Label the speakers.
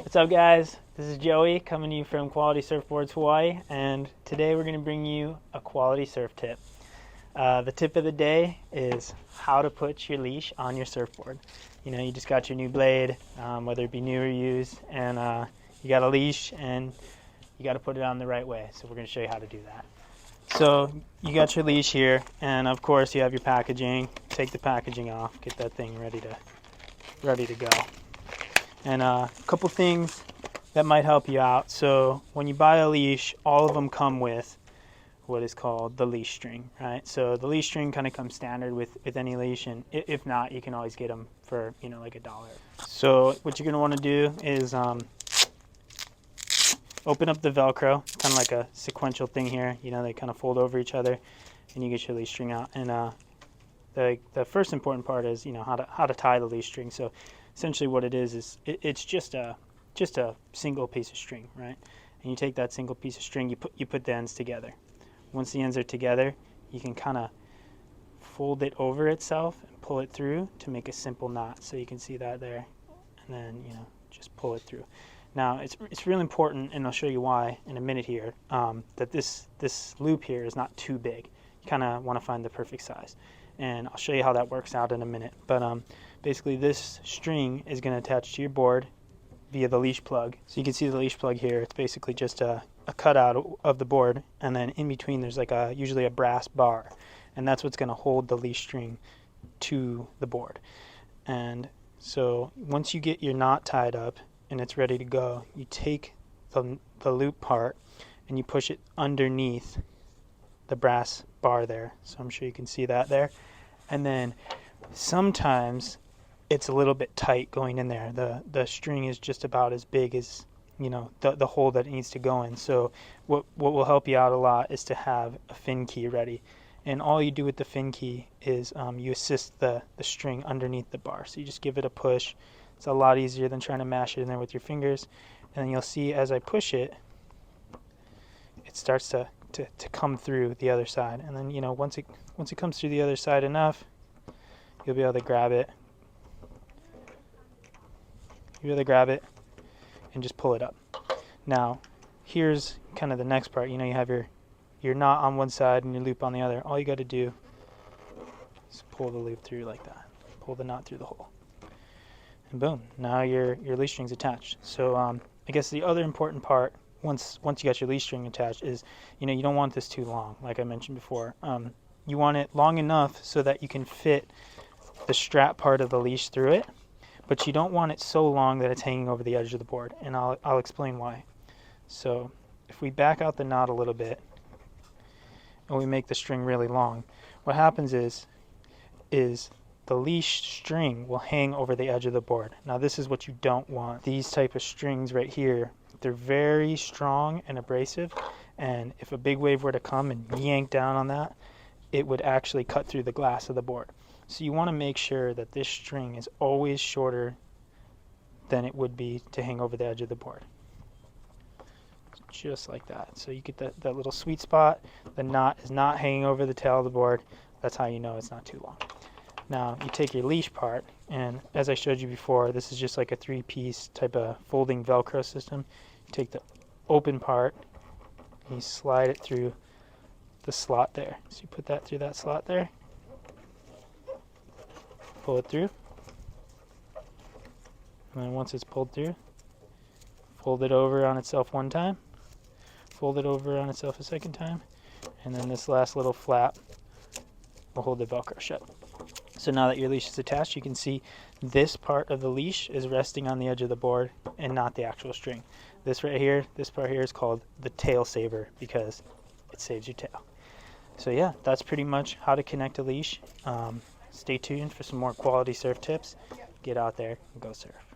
Speaker 1: What's up, guys? This is Joey coming to you from Quality Surfboards Hawaii, and today we're going to bring you a quality surf tip. The tip of the day is how to put your leash on your surfboard. You know, you just got your new blade, whether it be new or used, and you got a leash and you got to put it on the right way. So we're going to show you how to do that. So you got your leash here, and of course you have your packaging. Take the packaging off, get that thing ready to go. And a couple things that might help you out. So when you buy a leash, all of them come with what is called the leash string, right? So the leash string kind of comes standard with any leash, and if not, you can always get them for, you know, like $1. So what you're going to want to do is open up the Velcro, kind of like a sequential thing here. You know, they kind of fold over each other, and you get your leash string out. And the first important part is, you know, how to tie the leash string. So essentially what it is it's just a single piece of string, right? And you take that single piece of string, you put the ends together. Once the ends are together, you can kind of fold it over itself and pull it through to make a simple knot. So you can see that there, and then, you know, just pull it through. Now it's really important, and I'll show you why in a minute here, that this loop here is not too big. You kind of want to find the perfect size, and I'll show you how that works out in a minute. But basically this string is going to attach to your board via the leash plug. So you can see the leash plug here. It's basically just a cutout of the board, and then in between there's like usually a brass bar, and that's what's going to hold the leash string to the board. And so once you get your knot tied up and it's ready to go, you take the loop part and you push it underneath the brass bar there. So I'm sure you can see that there. And then sometimes it's a little bit tight going in there. The string is just about as big as, you know, the hole that it needs to go in. So what will help you out a lot is to have a fin key ready. And all you do with the fin key is you assist the string underneath the bar. So you just give it a push. It's a lot easier than trying to mash it in there with your fingers. And then you'll see as I push it, it starts to come through the other side. And then, you know, once it comes through the other side enough, you'll be able to grab it. And just pull it up. Now, here's kind of the next part. You know, you have your knot on one side and your loop on the other. All you got to do is pull the loop through like that. Pull the knot through the hole. And boom, now your leash string's attached. So I guess the other important part, once you got your leash string attached, is, you know, you don't want this too long, like I mentioned before. You want it long enough so that you can fit the strap part of the leash through it, but you don't want it so long that it's hanging over the edge of the board, and I'll explain why. So if we back out the knot a little bit and we make the string really long, what happens is the leash string will hang over the edge of the board. Now this is what you don't want. These type of strings right here, they're very strong and abrasive, and if a big wave were to come and yank down on that, it would actually cut through the glass of the board. So you want to make sure that this string is always shorter than it would be to hang over the edge of the board. Just like that. So you get that little sweet spot. The knot is not hanging over the tail of the board. That's how you know it's not too long. Now you take your leash part, and as I showed you before, this is just like a 3-piece type of folding Velcro system. You take the open part and you slide it through the slot there. So you put that through that slot there. Pull it through, and then once it's pulled through, fold it over on itself one time, fold it over on itself a second time, and then this last little flap will hold the Velcro shut. So now that your leash is attached, you can see this part of the leash is resting on the edge of the board and not the actual string. This right here, this part here is called the tail saver because it saves your tail. So yeah, that's pretty much how to connect a leash. Stay tuned for some more quality surf tips. Get out there and go surf.